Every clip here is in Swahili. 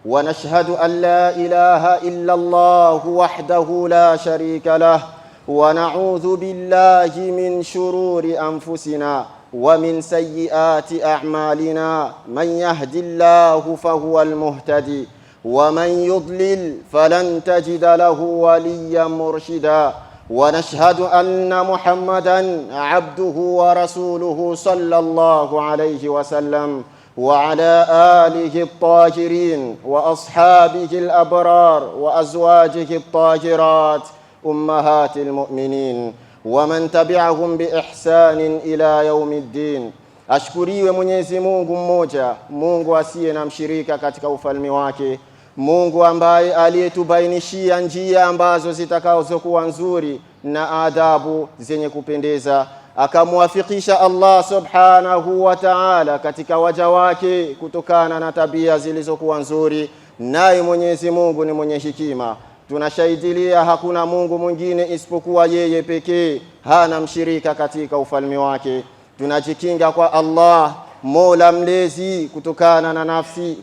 ونشهد أن لا إله إلا الله وحده لا شريك له، ونعوذ بالله من شرور أنفسنا ومن سيئات أعمالنا، من يهد الله فهو المهتدي ومن يضلل فلن تجد له وليا مرشدا. ونشهد أن محمدا عبده ورسوله صلى الله عليه وسلم وعلى آله الطاهرين وأصحابه الأبرار وأزواجه الطاهرات أمهات المؤمنين ومن تبعهم بإحسان إلى يوم الدين. Ashkuriwe Mwenyezi Mungu mmoja, Mungu asiye na mshirika katika ufalme wake, Mungu ambaye aliyetubainishia njia ambazo zitakazokuwa nzuri na adabu zenye kupendeza, akamwafikisha Allah subhanahu wa ta'ala katika waja wake kutokana na tabia zilizokuwa nzuri, naye Mwenyezi Mungu ni mwenye hekima. Tunashahidia hakuna Mungu mwingine isipokuwa yeye pekee, hana mshirika katika ufalme wake. Tunajikinga kwa Allah Mola mlezi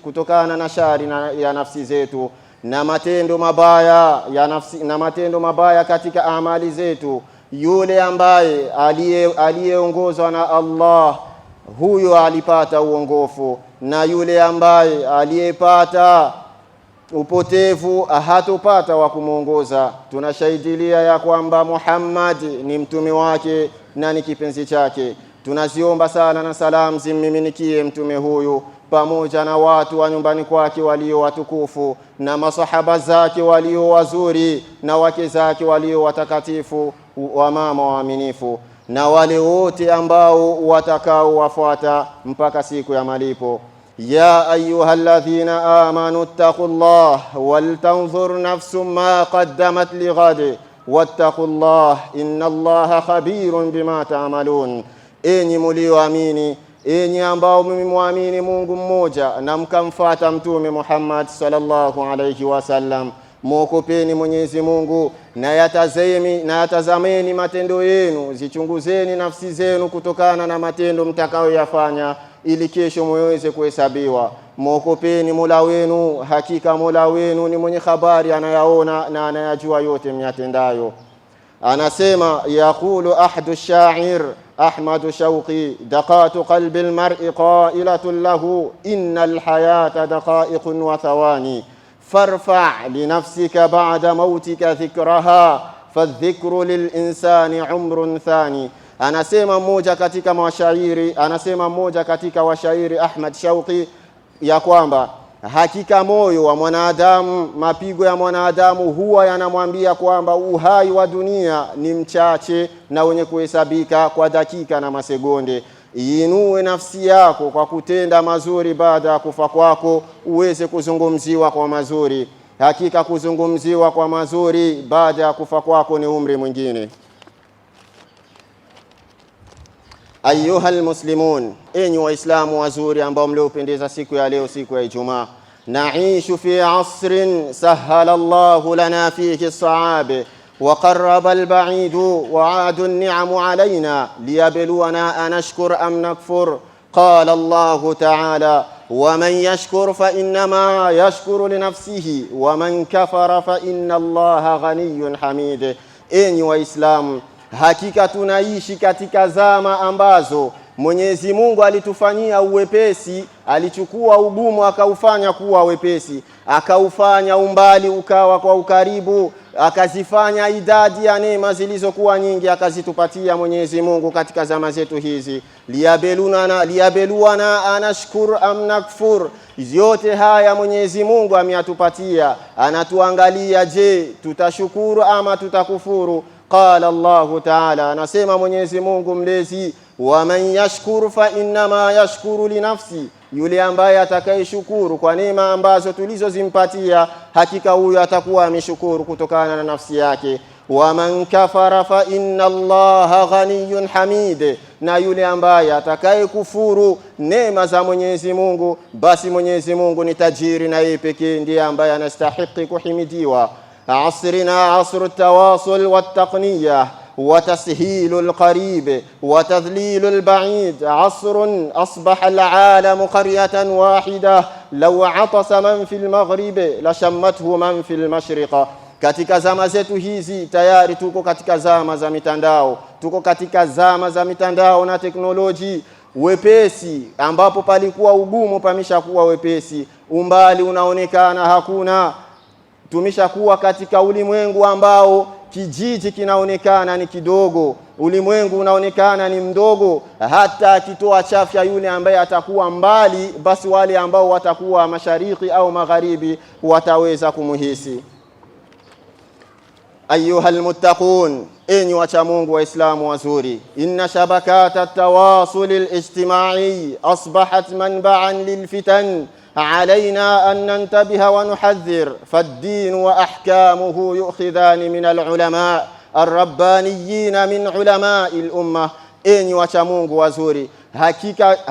kutokana na shari ya nafsi zetu na matendo mabaya ya nafsi na matendo mabaya katika amali zetu. Yule ambaye aliyeongozwa na Allah, huyo alipata uongofu, na yule ambaye aliyepata upotevu hatopata wa kumuongoza. Tunashahidia ya kwamba Muhammad ni mtume wake na ni kipenzi chake. Tunaziomba sala na salamu zimmiminikie mtume huyu pamoja na watu wa nyumbani kwake walio watukufu, na masahaba zake walio wazuri, na wake zake walio watakatifu, wa mama waaminifu, na wale wote ambao watakao wafuata mpaka siku ya malipo. Ya ayyuhalladhina amanu taqullah wal tanzur nafsum ma qaddamat lighad wattaqullah innallaha khabirun bima ta'malun. Enyi mlioamini, enyi ambao mmemwamini Mungu mmoja na mkamfuata mtume Muhammad sallallahu alayhi wasallam, muokopeni Mwenyezi Mungu na yatazameni matendo yenu, zichunguzeni nafsi zenu kutokana na matendo mtakayoyafanya, ili kesho muweze kuhesabiwa. Muokopeni Mola wenu, hakika Mola wenu ni mwenye habari, anayaona na anayajua yote myatendayo. Anasema yaqulu ahadu shair Ahmad Shauqi, daqatu qalbi almar'i qailatun lahu innal hayata daqa'iqun wa thawani farfa' li nafsika ba'da mautika dhikraha fadhikru lilinsani umrun thani. Anasema mmoja katika washairi Ahmad Shauqi ya kwamba hakika moyo wa mwanadamu, mapigo ya mwanadamu huwa yanamwambia kwamba uhai wa dunia ni mchache na wenye kuhesabika kwa dakika na masegonde. Iinue nafsi yako kwa kutenda mazuri baada ya kufa kwako, uweze kuzungumziwa kwa mazuri. Hakika kuzungumziwa kwa mazuri baada ya kufa kwako ni umri mwingine. Ayuha almuslimun, enyi waislamu wazuri ambao mliopendeza siku ya leo, siku ya Ijumaa. Naishu fi asrin sahala Allahu lana fihi as-sa'ab wa qarraba al-ba'id wa 'adu an-ni'amu 'alayna liyabluwana anashkur am nakfur. Qala Allahu ta'ala wa man yashkur fa innama yashkuru li nafsihi wa man kafara fa inna Allaha ghaniyyun hamid. Enyi waislamu, hakika tunaishi katika zama ambazo Mwenyezi Mungu alitufanyia uwepesi, alichukua ugumu akaufanya kuwa wepesi, akaufanya umbali ukawa kwa ukaribu, akazifanya idadi ya neema zilizokuwa nyingi akazitupatia Mwenyezi Mungu katika zama zetu hizi. Liyabeluana anashkur am nakfur. Yote haya Mwenyezi Mungu ameyatupatia, anatuangalia, je, tutashukuru ama tutakufuru? Qala Allahu ta'ala, anasema Mwenyezi Mungu mlezi, wa man yashkuru fa innama yashkuru li nafsi. Yule ambaye atakayeshukuru kwa neema ambazo tulizozimpatia, hakika huyo atakuwa ameshukuru kutokana na nafsi yake. Wa man kafara fa inna Allaha ghaniyyun hamid. Na yule ambaye atakayekufuru neema za Mwenyezi Mungu, basi Mwenyezi Mungu ni tajiri na yeye pekee ndiye ambaye anastahili kuhimidiwa. Asrina asru tawasul wat taqniyah وتسهيل القريب وتذليل البعيد. عصر أصبح العالم قرية واحدة لو عطس من في المغرب لشمته من في المشرق. Katika zama zetu hizi tayari tuko katika zama za mitandao, tuko katika zama za mitandao na teknoloji. Wepesi ambapo palikuwa ugumu pameshakuwa wepesi, umbali unaonekana hakuna. Tumeshakuwa katika ulimwengu ambao kijiji kinaonekana ni kidogo, ulimwengu unaonekana ni mdogo. Hata akitoa chafya yule ambaye atakuwa mbali, basi wale ambao watakuwa mashariki au magharibi wataweza kumuhisi. أيها المتقون إني وشامونغ وإسلام وزوري، إن شبكات التواصل الاجتماعي أصبحت منبعا للفتن. علينا أن ننتبه ونحذر، فالدين وأحكامه يؤخذان من العلماء الربانيين من علماء الأمة. Enyi wacha Mungu wazuri,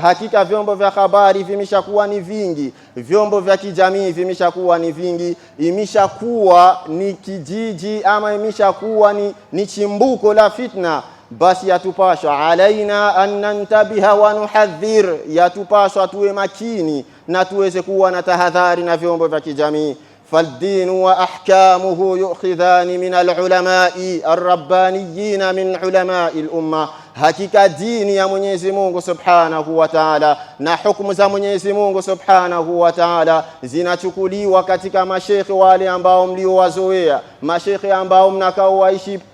hakika vyombo vya habari vimeshakuwa ni vingi, vyombo vya kijamii vimeshakuwa ni vingi, imeshakuwa ni kijiji ama imeshakuwa ni chimbuko la fitna. Basi yatupashwa alaina an nantabiha wa nuhadhir, yatupashwa tuwe makini na tuweze kuwa na tahadhari na vyombo vya kijamii. فالدين وأحكامه يؤخذان من العلماء الربانيين من علماء الأمة. Hakika dini ya Mwenyezi Mungu Subhanahu wa Ta'ala na hukumu za Mwenyezi Mungu Subhanahu wa Ta'ala zinachukuliwa katika mashekhi wale ambao mliowazoea, mashekhi ambao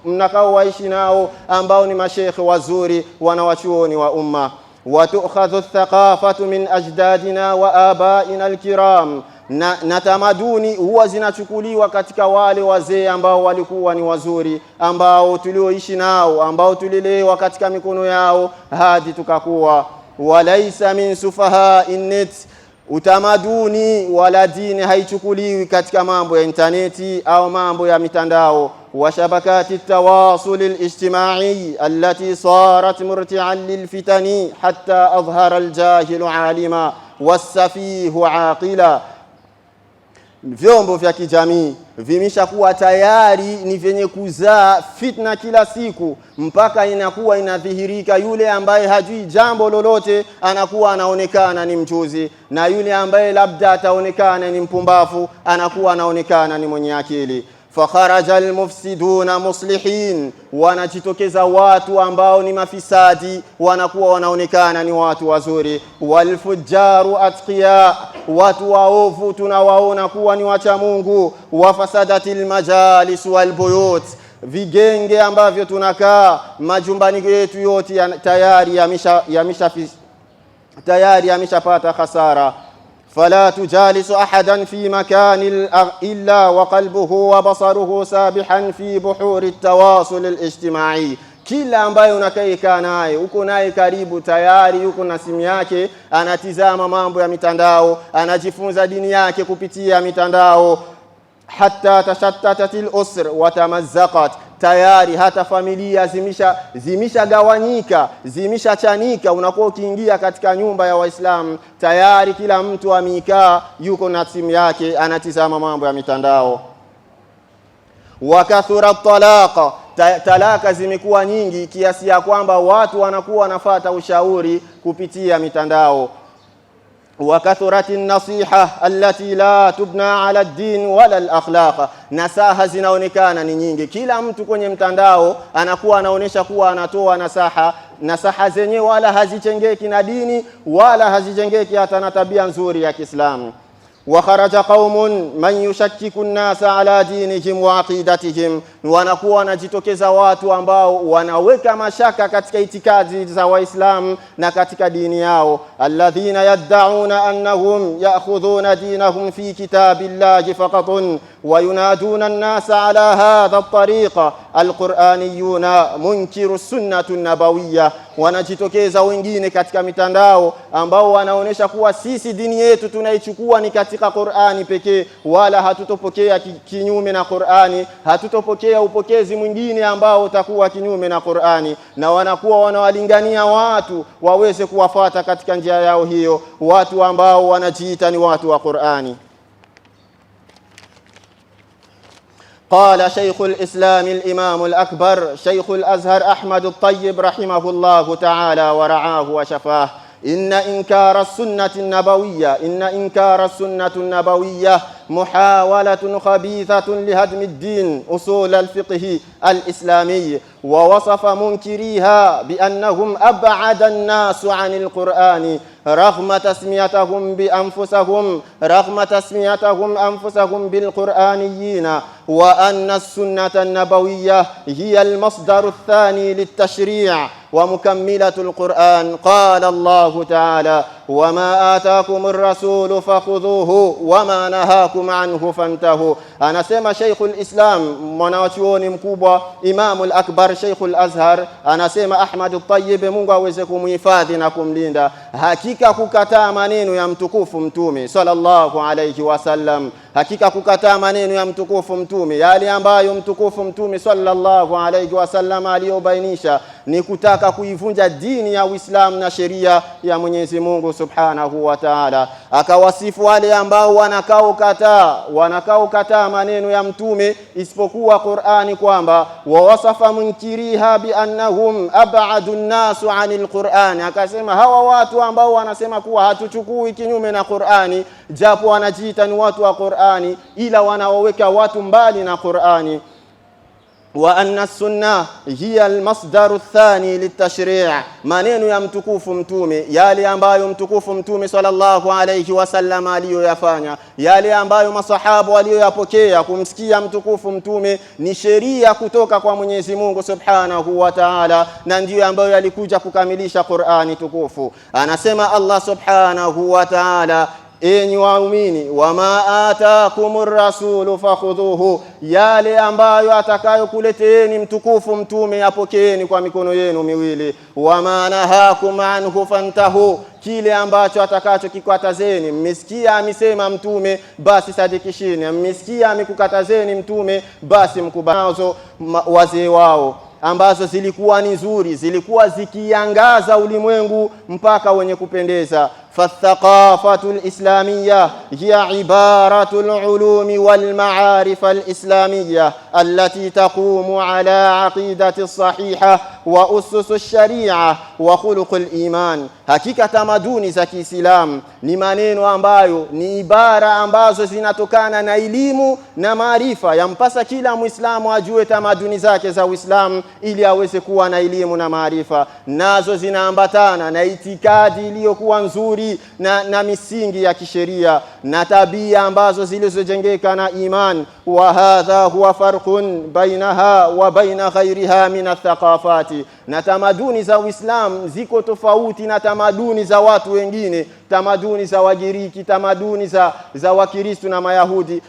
mnakao waishi nao, ambao ni mashekhi wazuri, wanawachuoni wa umma. وتؤخذ الثقافة من أجدادنا وآبائنا الكرام. Na tamaduni huwa zinachukuliwa katika wale wazee ambao walikuwa ni wazuri, ambao tulioishi nao, ambao tulilelewa katika mikono yao hadi tukakuwa. Walaisa min sufaha innet, utamaduni wala dini haichukuliwi katika mambo ya interneti au mambo ya mitandao. وشبكات التواصل الاجتماعي التي صارت مرتعا للفتن حتى أظهر الجاهل عالما والسفيه عاقلا. Vyombo vya kijamii vimeshakuwa tayari ni vyenye kuzaa fitna kila siku, mpaka inakuwa inadhihirika yule ambaye hajui jambo lolote anakuwa anaonekana ni mjuzi, na yule ambaye labda ataonekana ni mpumbavu anakuwa anaonekana ni mwenye akili. فخرج المفسدون مصلحين, wanajitokeza watu ambao ni mafisadi, wanakuwa wanaonekana ni watu wazuri. Walfujaru atqiya, watu waovu tunawaona kuwa ni wacha Mungu. Wafasadatil majalis walbuyut, vigenge ambavyo tunakaa majumbani yetu yote tayari yameshapata hasara. فلا تجالس أحدا في مكان إلا وقلبه وبصره سابحا في بحور التواصل الاجتماعي. Kila ambaye unakaa naye, uko naye karibu, tayari yuko na simu yake, anatizama mambo ya mitandao, anajifunza dini yake kupitia mitandao. Hatta tashattatatil usr wa tamazzaqat, tayari hata familia zimeshagawanyika, zimeshachanika. Unakuwa ukiingia katika nyumba ya Waislamu, tayari kila mtu amekaa yuko na simu yake anatizama mambo ya mitandao. Wakathura talaqa, talaka zimekuwa nyingi kiasi ya kwamba watu wanakuwa wanafuata ushauri kupitia mitandao. وكثرت النصيحة التي لا تبنى على الدين ولا الأخلاق, nasaha zinaonekana ni nyingi. Kila mtu kwenye mtandao anakuwa anaonesha kuwa anatoa nasaha zenyewe wala hazijengeki na dini wala hazijengeki hata na tabia nzuri ya Kiislamu. وخرج قوم من يشكك الناس على دينهم وعقيدتهم, wanakuwa wanajitokeza watu ambao wanaweka mashaka katika itikadi za Waislamu na katika dini yao. Alladhina yad'una annahum ya'khudhuna dinahum fi kitabillahi faqatun wa yunaduna an-nasa ala hadha at-tariqa al-Qur'aniyuna munkiru sunnatu nabawiyya. Wanajitokeza wengine katika mitandao ambao wanaonesha kuwa sisi dini yetu tunaichukua ni katika Qur'ani pekee, wala hatutopokea kinyume na Qur'ani, hatutopokea upokezi mwingine ambao utakuwa kinyume na Qur'ani, na wanakuwa wanawalingania watu waweze kuwafuata katika njia yao hiyo, watu ambao wanajiita ni watu wa Qur'ani. قال شيخ الإسلام الإمام الأكبر شيخ الأزهر أحمد الطيب رحمه الله تعالى ورعاه وشفاه: إن إنكار السنة النبوية محاولة خبيثة لهدم الدين أصول الفقه الإسلامي، ووصف منكريها بأنهم أبعد الناس عن القرآن رغم تسميتهم أنفسهم بالقرآنيين، وأن السنة النبوية هي المصدر الثاني للتشريع ومكملة القرآن. قال الله تعالى: وما آتاكم الرسول فخذوه وما نهاكم عنه فانتهوا. Anasema Sheikhul Islam, mwanachuoni mkubwa, Imamul Akbar, Sheikhul Azhar, anasema Ahmad al-Tayyib, Mungu aweze kumhifadhi na kumlinda, hakika kukataa maneno ya mtukufu mtume sallallahu alayhi wasallam, hakika kukataa maneno ya mtukufu mtume, yale ambayo mtukufu mtume sallallahu alayhi wasallam aliyobainisha ni kutaka kuivunja dini ya Uislamu na sheria ya Mwenyezi Mungu Subhanahu wa Ta'ala. Akawasifu wale ambao wanakaokataa maneno ya mtume isipokuwa Qur'ani kwamba wawasafa munkiriha bi annahum ab'adun nasu 'anil Qur'ani. Akasema hawa watu ambao wanasema kuwa hatuchukui kinyume na Qur'ani, japo wanajiita ni watu wa Qur'ani, ila wanaoweka watu mbali na Qur'ani. Wa anna sunna hiya almasdaru athani litashri', maneno ya mtukufu mtume, yale ambayo mtukufu mtume sallallahu alayhi wasallam aliyoyafanya, yale ambayo masahaba walioyapokea kumsikia mtukufu mtume, ni sheria kutoka kwa Mwenyezi Mungu Subhanahu wa Ta'ala, na ndiyo ambayo yalikuja kukamilisha Qur'ani tukufu. Anasema Allah Subhanahu wa Ta'ala: enyi waumini, wama ataakumur rasulu fakhudhuhu, yale ambayo atakayokuleteeni mtukufu mtume yapokeeni kwa mikono yenu miwili. Wama nahakum anhu fantahu, kile ambacho atakachokikatazeni, mmesikia amesema mtume basi sadikishini, mmesikia amekukatazeni mtume basi mkubanazo. Wazee wao ambazo zilikuwa ni nzuri, zilikuwa zikiangaza ulimwengu mpaka wenye kupendeza. فالثقافة الإسلامية هي عبارة العلوم والمعارف الإسلامية التي تقوم على عقيدة الصحيحة وأسس الشريعة وخلق الإيمان. Hakika tamaduni za Kiislamu ni maneno ambayo ni ibara ambazo zinatokana na elimu na maarifa. Yampasa kila Muislamu ajue tamaduni zake za Uislamu ili aweze kuwa na elimu na maarifa. Nazo zinaambatana na itikadi iliyokuwa nzuri na misingi ya kisheria na tabia ambazo zilizojengeka na iman. Wa hadha huwa farqun bainaha wa baina ghairiha min athaqafati, na tamaduni za Uislamu ziko tofauti na tamaduni za watu wengine, tamaduni za Wagiriki, tamaduni za Wakristo na Mayahudi.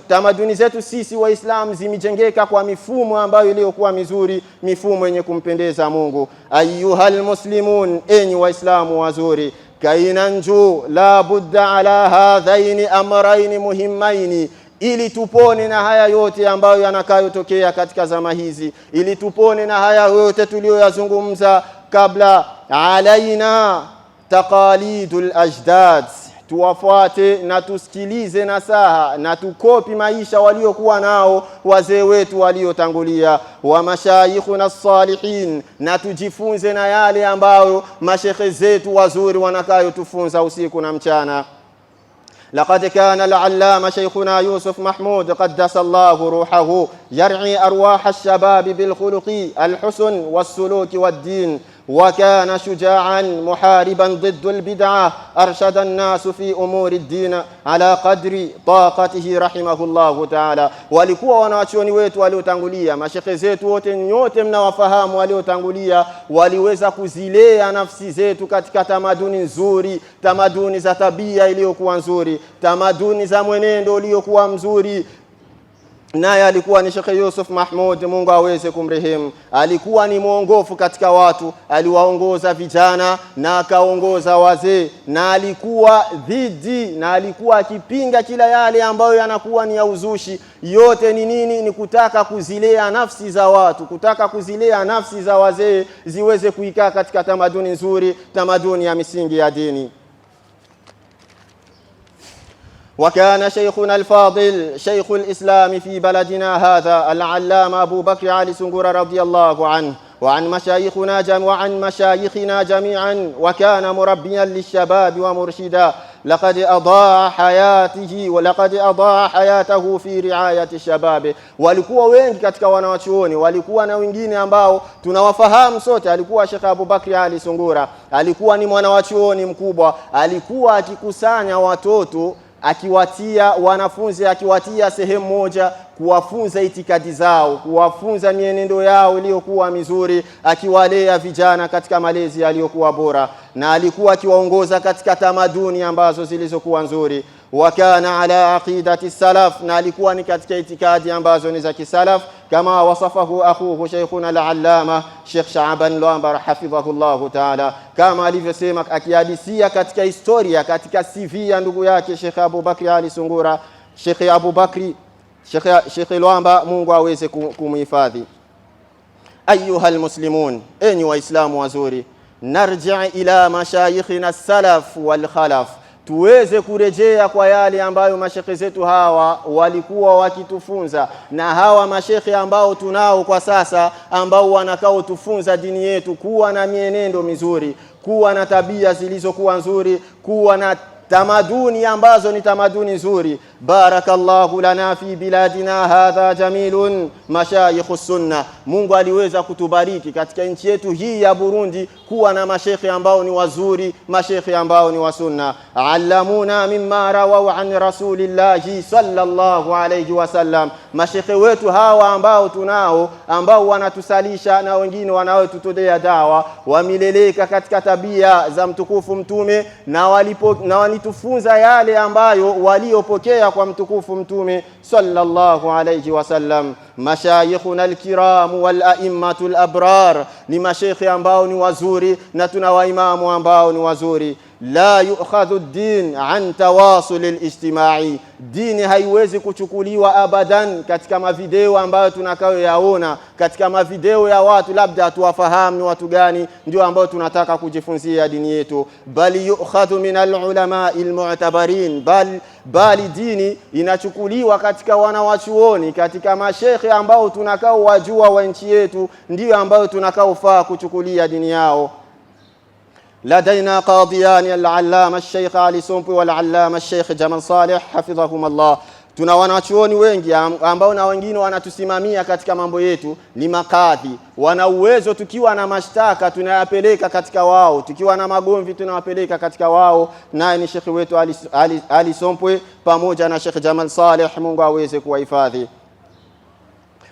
Tamaduni zetu sisi Waislamu zimejengeka kwa mifumo ambayo iliyokuwa mizuri, mifumo yenye kumpendeza Mungu. Ayyuhal muslimun, enyi Waislamu wazuri, kainanju la budda ala hadhaini amraini muhimmaini, ili tupone na haya yote ambayo yanakayotokea katika zama hizi, ili tupone na haya yote tuliyoyazungumza kabla. Alaina taqalidul ajdad, tuwafuate na tusikilize nasaha na tukopi maisha waliokuwa nao wazee wetu waliotangulia. Wa mashayikhuna as-salihin, na tujifunze na yale ambayo mashekhe zetu wazuri wanakayotufunza usiku na mchana. لقد كان العلامة شيخنا يوسف محمود قدس الله روحه يرعي أرواح الشباب بالخلق الحسن والسلوك والدين، وكان شجاعا محاربا ضد البدعة، أرشد الناس في أمور الدين على قدر طاقته رحمه الله تعالى. walikuwa wanawachuoni wetu waliotangulia, mashekhe zetu wote nyote mnawafahamu waliotangulia, waliweza kuzilea nafsi zetu katika tamaduni nzuri, tamaduni za tabia iliyokuwa nzuri, tamaduni za mwenendo uliokuwa mzuri. Naye alikuwa ni Sheikh Yusuf Mahmud, Mungu aweze kumrehemu. Alikuwa ni mwongofu katika watu, aliwaongoza vijana na akaongoza wazee, na alikuwa dhidi na alikuwa akipinga kila yale ambayo yanakuwa ni ya uzushi. Yote ni nini? Ni kutaka kuzilea nafsi za watu, kutaka kuzilea nafsi za wazee ziweze kuikaa katika tamaduni nzuri, tamaduni ya misingi ya dini. وكان شيخنا الفاضل شيخ الإسلام في بلدنا هذا العلامة أبو بكر علي سنغورة رضي الله عنه وعن مشايخنا جميعا، وكان مربيا للشباب ومرشدا. لقد أضاع حياته في رعاية الشباب. walikuwa wengi katika wanawachuoni, walikuwa na wengine ambao tunawafahamu sote. Alikuwa Sheikh Abu Bakr Ali Sungura, alikuwa ni mwanawachuoni mkubwa, alikuwa akikusanya watoto, akiwatia wanafunzi, akiwatia sehemu moja, kuwafunza itikadi zao, kuwafunza mienendo yao iliyokuwa mizuri, akiwalea vijana katika malezi yaliyokuwa bora, na alikuwa akiwaongoza katika tamaduni ambazo zilizokuwa nzuri. Wakana ala aqidati salaf, na alikuwa ni katika itikadi ambazo ni za kisalaf, kama wasafahu akhuhu shaykhuna al-allama Sheikh Shaaban Lwamba hafidhahullah ta'ala, kama alivyosema akihadithia katika historia, katika CV ya ndugu yake Sheikh Abu Bakr Ali Sungura, Sheikh Abu Bakri Sheikh Lwamba, Mungu aweze kumhifadhi. Ayuha almuslimun, enyi waislamu wazuri, narji' ila mashayikhina salaf wal khalaf, tuweze kurejea kwa yale ambayo mashekhe zetu hawa walikuwa wakitufunza, na hawa mashekhe ambao tunao kwa sasa ambao wanakao tufunza dini yetu, kuwa na mienendo mizuri, kuwa na tabia zilizokuwa nzuri, kuwa na tamaduni ambazo ni tamaduni nzuri. Barakallahu lana fi biladina hadha jamilun mashayikhus sunna. Mungu aliweza kutubariki katika nchi yetu hii ya Burundi kuwa na mashekhe ambao ni wazuri, mashekhe ambao ni wa sunna. Allamuna mimma rawaw an rasulillahi sallallahu alayhi wasallam. Mashekhe wetu hawa ambao tunao, ambao wanatusalisha na wengine wanaotutolea dawa, wamileleka katika tabia za mtukufu mtume, na walitufunza yale ambayo waliopokea kwa mtukufu mtume sallallahu alayhi wasallam. Mashayikhuna alkiram wal a'immatul abrar, ni mashekhe ambao ni wazuri, na tuna waimamu ambao ni wazuri. La yu'khadhu ad-din an tawasul al-ijtimai, dini haiwezi kuchukuliwa abadan katika mavideo ambayo tunakayo yaona, katika mavideo ya watu labda tuwafahamu ni watu gani ndio ambao tunataka kujifunzia dini yetu, bali yu'khadhu min al-ulama al-mu'tabarin, bali dini inachukuliwa katika wanawachuoni, katika mashekhe ambao tunakao wajua wa nchi yetu, ndio ambao tunakao faa kuchukulia dini yao. لدينا قاضيان العلامة الشيخ علي سومبي والعلامة الشيخ جمال صالح حفظهم الله. Tuna wanachuoni wengi ambao na wengine wanatusimamia katika mambo yetu, ni makadhi. Wana uwezo, tukiwa na mashtaka tunayapeleka katika wao, tukiwa na magomvi tunawapeleka katika wao. Naye ni Sheikh wetu Ali Sompwe pamoja na Sheikh Jamal Saleh, Mungu aweze kuwahifadhi.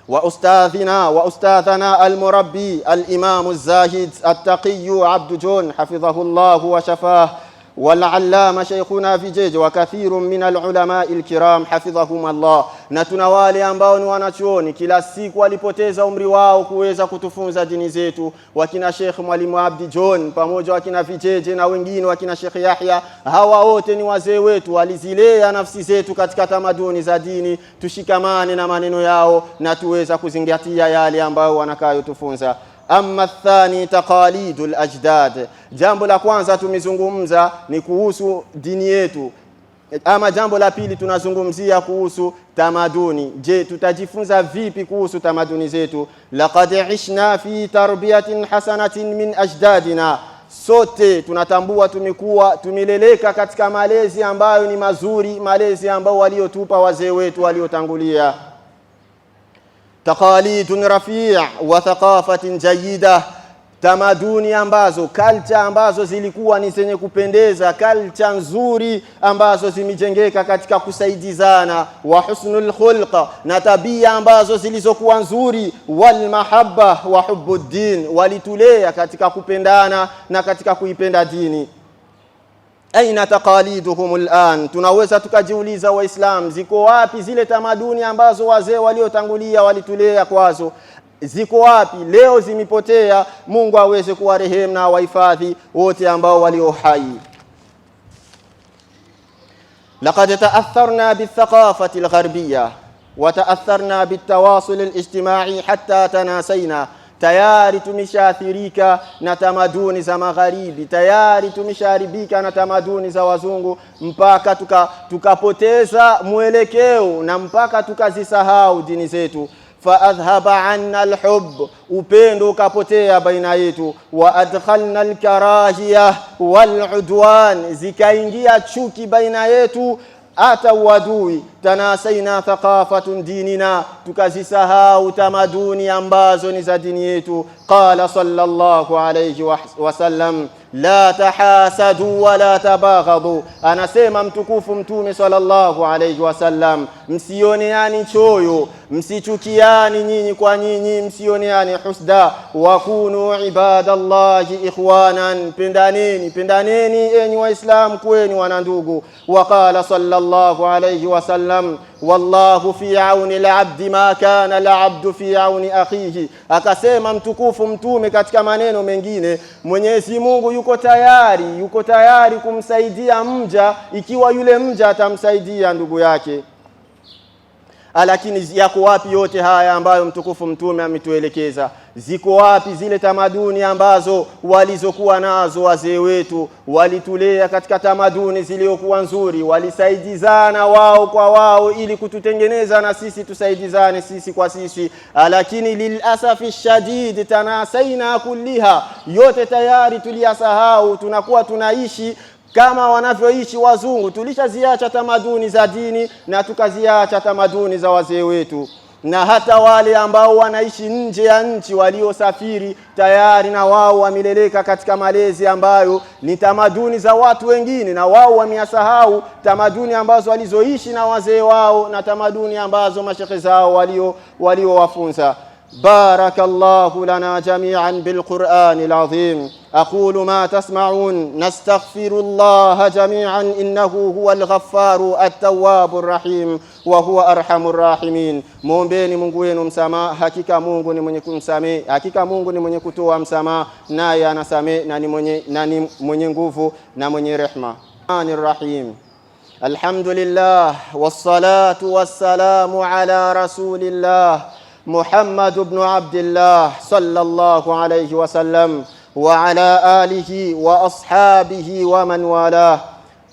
وأستاذنا المربي الإمام الزاهد التقي عبد جون حفظه الله وشفاه، والعلامة شيخنا فيجيج، وكثير من العلماء الكرام حفظهم الله. Na tuna wale ambao ni wanachuoni kila siku walipoteza umri wao kuweza kutufunza dini zetu, wakina Sheikh Mwalimu Abdi John pamoja wakina Vijeje na wengine, wakina Sheikh Yahya. Hawa wote ni wazee wetu, walizilea nafsi zetu katika tamaduni za dini. Tushikamane na maneno yao na tuweza kuzingatia yale ambayo wanakayo tufunza. Amma thani taqalidul ajdad, jambo la kwanza tumezungumza ni kuhusu dini yetu. Ama jambo la pili tunazungumzia kuhusu tamaduni. Je, tutajifunza vipi kuhusu tamaduni zetu? Laqad ishna fi tarbiyatin hasanatin min ajdadina, sote tunatambua tumeleleka katika malezi ambayo ni mazuri, malezi ambao waliotupa wazee wetu waliotangulia. Taqalidun rafi' wa thaqafatin jayyida, tamaduni ambazo, culture ambazo zilikuwa ni zenye kupendeza, culture nzuri ambazo zimejengeka katika kusaidizana, wa husnul khulq, na tabia ambazo zilizokuwa nzuri, wal mahabba wa hubbud din, walitulea katika kupendana na katika kuipenda dini. Aina taqaliduhum al'an, tunaweza tukajiuliza Waislamu, ziko wapi zile tamaduni ambazo wazee waliotangulia walitulea kwazo? Ziko wapi leo? Zimepotea. Mungu aweze kuwarehemu na wahifadhi wote ambao walio hai. Laqad ta'atharna bithaqafati algharbiyya wa ta'atharna bitawasul alijtimai hatta tanasayna tayari tumeshaathirika na tamaduni za magharibi, tayari tumeshaharibika na tamaduni za wazungu, mpaka tukapoteza mwelekeo na mpaka tukazisahau dini zetu. Faadhhaba anna alhubb, upendo ukapotea baina yetu. Wa adkhalna alkarahiyah waludwan, zikaingia chuki baina yetu, hata uadui. Tanasaina thaqafatun dinina, tukazisahau tamaduni ambazo ni za dini yetu. Qala sallallahu alayhi wasallam, la tahasadu wa la tabaghadu, anasema mtukufu mtume sallallahu alayhi wasallam, msioneani choyo, msichukiani nyinyi kwa nyinyi, msioneani husda. Wa kunu ibadallahi ikhwanan, pendaneni enyi waislamu kweni wanandugu. Wa qala sallallahu alayhi wasallam, wallahu fi auni al-abdi ma kana al-abdu fi auni akhihi, akasema mtukufu mtume katika maneno mengine, Mwenyezi Mungu yuko tayari kumsaidia mja ikiwa yule mja atamsaidia ndugu yake. Lakini yako wapi yote haya ambayo mtukufu mtume ametuelekeza? Ziko wapi zile tamaduni ambazo walizokuwa nazo wazee wetu? Walitulea katika tamaduni zilizokuwa nzuri, walisaidizana wao kwa wao ili kututengeneza na sisi tusaidizane sisi kwa sisi. Lakini lilasafi shadid tanasaina kulliha, yote tayari tuliyasahau, tunakuwa tunaishi kama wanavyoishi wazungu. Tulishaziacha tamaduni za dini na tukaziacha tamaduni za wazee wetu. Na hata wale ambao wanaishi nje ya nchi, waliosafiri, tayari na wao wameleleka katika malezi ambayo ni tamaduni za watu wengine, na wao wameyasahau tamaduni ambazo walizoishi na wazee wao na tamaduni ambazo mashekhe zao waliowafunza. بارك الله لنا جميعا بالقرآن العظيم. أقول ما تسمعون. نستغفر الله جميعا إنه هو الغفار التواب الرحيم وهو أرحم الراحمين. Muombeeni Mungu wenu msamaha, hakika Mungu ni mwenye kumsamehe, hakika Mungu ni mwenye kutoa msamaha, naye anasamehe na ni mwenye nguvu na mwenye rehema. Rahim. Alhamdulillah wassalatu wassalamu ala rasulillah محمد بن عبد الله صلى الله عليه وسلم وعلى آله وأصحابه ومن والاه.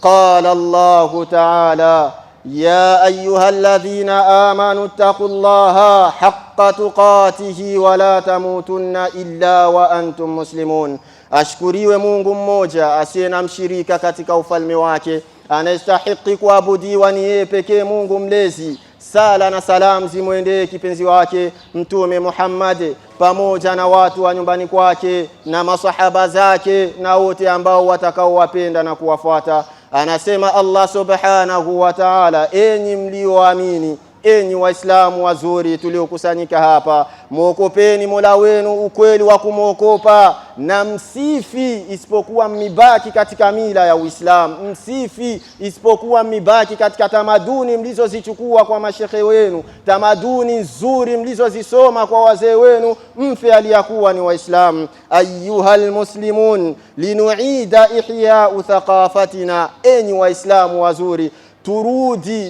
قال الله تعالى: يا أيها الذين آمنوا اتقوا الله حق تقاته ولا تموتن إلا وأنتم مسلمون. Ashkuriwe Mungu mmoja asiye na mshirika katika ufalme wake, anastahili kuabudiwa ni yeye pekee, Mungu mlezi. Sala na salam zimwendee kipenzi wake Mtume Muhammad pamoja na watu wa nyumbani kwake na masahaba zake na wote ambao watakaowapenda na kuwafuata. Anasema Allah subhanahu wa ta'ala: enyi mlioamini, enyi waislamu wazuri tuliokusanyika hapa, muokopeni Mola wenu ukweli wa kumwokopa, na msifi isipokuwa mmibaki katika mila ya Uislamu, msifi isipokuwa mmibaki katika tamaduni mlizozichukua kwa mashekhe wenu, tamaduni nzuri mlizozisoma kwa wazee wenu, mfe aliyakuwa ni Waislamu. Ayyuhal muslimun, linuida ihya'u thaqafatina, enyi waislamu wazuri,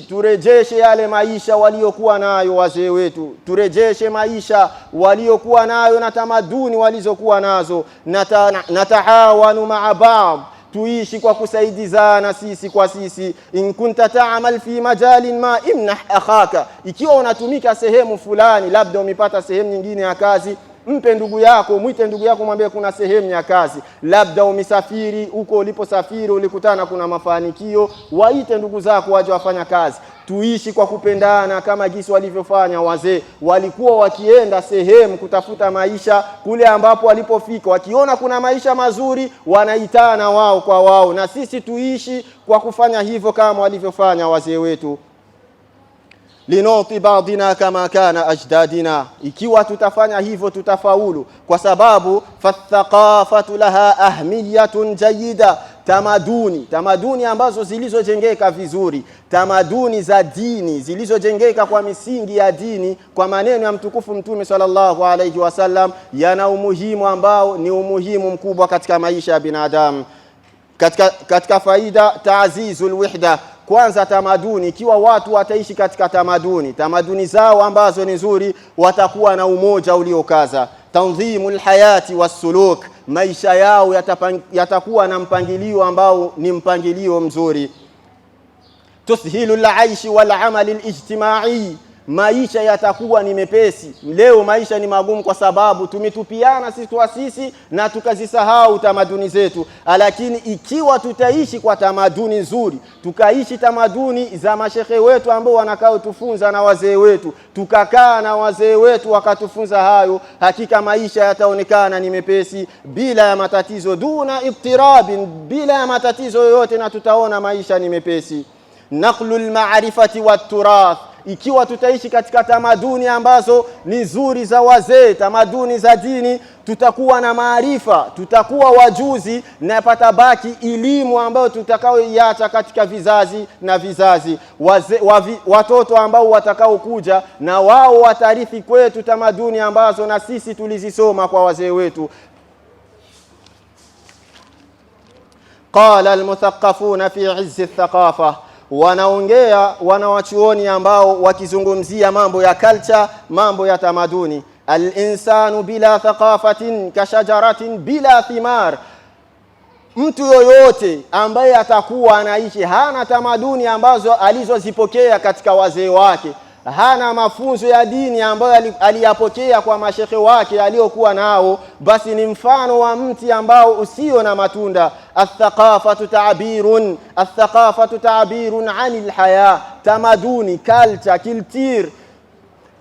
turejeshe yale maisha waliokuwa nayo wazee wetu, turejeshe maisha waliokuwa nayo na tamaduni walizokuwa nazo. Natahawanu ma'a ba'd, tuishi kwa kusaidizana sisi kwa sisi. In kunta ta'mal fi majalin ma imnah akhaka, ikiwa unatumika sehemu fulani, labda umepata sehemu nyingine ya kazi, mpe ndugu yako, mwite ndugu yako, mwambie kuna sehemu ya kazi. Labda umesafiri, huko uliposafiri ulikutana kuna mafanikio, waite ndugu zako waje wafanya kazi. Tuishi kwa kupendana kama jinsi walivyofanya wazee. Walikuwa wakienda sehemu kutafuta maisha, kule ambapo walipofika wakiona kuna maisha mazuri, wanaitana wao kwa wao, na sisi tuishi kwa kufanya hivyo kama walivyofanya wazee wetu. Linuti ba'dina kama kana ajdadina, ikiwa tutafanya hivyo tutafaulu, kwa sababu fathaqafatu laha ahmiyatun jayyida. Tamaduni ambazo zilizojengeka vizuri, tamaduni za dini zilizojengeka kwa misingi ya dini, kwa maneno ya mtukufu Mtume sallallahu alayhi wasallam, yana umuhimu ambao ni umuhimu mkubwa katika maisha ya binadamu. Katika faida ta'zizul wahda, kwanza tamaduni, ikiwa watu wataishi katika tamaduni zao ambazo ni nzuri, watakuwa na umoja uliokaza. tanzimul hayati wassuluk, maisha yao yatakuwa na mpangilio ambao ni mpangilio mzuri. Tushilul aishi wal amali alijtimai, maisha yatakuwa ni mepesi. Leo maisha ni magumu kwa sababu tumetupiana sisi kwa sisi na tukazisahau tamaduni zetu. Lakini ikiwa tutaishi kwa tamaduni nzuri, tukaishi tamaduni za mashehe wetu ambao wanakao tufunza na wazee wetu, tukakaa na wazee wetu wakatufunza hayo, hakika maisha yataonekana ni mepesi bila ya matatizo, duna ibtirabin, bila ya matatizo yoyote, na tutaona maisha ni mepesi. Naqlul ma'rifati wat turath, ikiwa tutaishi katika tamaduni ambazo ni nzuri za wazee, tamaduni za dini, tutakuwa na maarifa, tutakuwa wajuzi, na patabaki elimu ambayo tutakaoiacha katika vizazi na vizazi. Watoto ambao watakao kuja na wao watarithi kwetu tamaduni ambazo na sisi tulizisoma kwa wazee wetu. Qala almuthaqqafuna fi izzi athaqafa, wanaongea wanawachuoni ambao wakizungumzia mambo ya culture, mambo ya tamaduni. Al-insanu bila thaqafatin kashajaratin bila thimar, mtu yoyote ambaye atakuwa anaishi hana tamaduni ambazo alizozipokea katika wazee wake, hana mafunzo ya dini ambayo aliyapokea kwa mashehe wake aliokuwa nao, basi ni mfano wa mti ambao usio na matunda. Athaqafatu ta'birun 'anil haya, tamaduni, culture, kiltir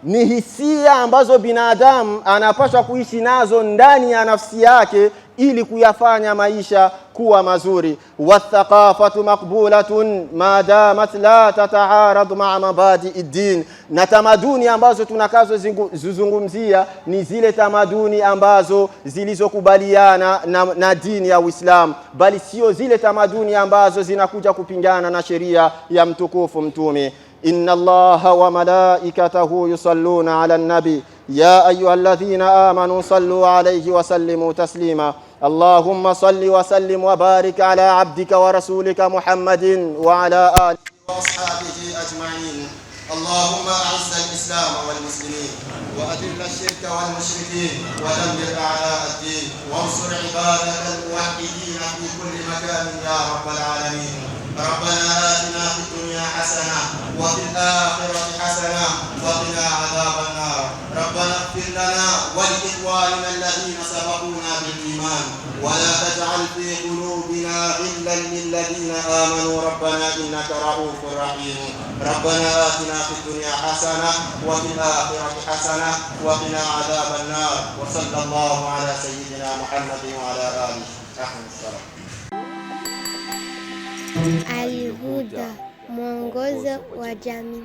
ni hisia ambazo binadamu anapaswa kuishi nazo ndani ya nafsi yake ili kuyafanya maisha kuwa mazuri. Wathaqafatu maqbulatun ma damat la tata'arad ma'a mabadi'id din, na tamaduni ambazo tunakazo zizungumzia ni zile tamaduni ambazo zilizokubaliana na dini ya Uislamu, bali sio zile tamaduni ambazo zinakuja kupingana na sheria ya mtukufu mtume. Inna Allaha wa malaikatahu yusalluna 'alan nabi ya ayyuhalladhina amanu sallu 'alayhi wa sallimu taslima. Allahumma salli wa sallim wa barik ala 'abdika wa rasulika Muhammadin wa ala alihi wa ashabihi ajma'in. Allahumma a'izz al-islam wal muslimin wa adhill ash-shirka wal mushrikeen wa dammir a'da' ad-din wansur 'ibadaka al-muwahhidin fi kulli makan ya rabbal alamin. ربنا آتنا في الدنيا حسنة وفي الآخرة حسنة وقنا عذاب النار. ربنا اغفر لنا ولإخواننا الذين سبقونا بالإيمان ولا تجعل في قلوبنا غلا للذين آمنوا ربنا إنك رؤوف رحيم. ربنا آتنا في الدنيا حسنة وفي الآخرة حسنة وقنا عذاب النار. وصلى الله على سيدنا محمد وعلى آله وصحبه وسلم. Al-Huda, mwongozo wa jamii.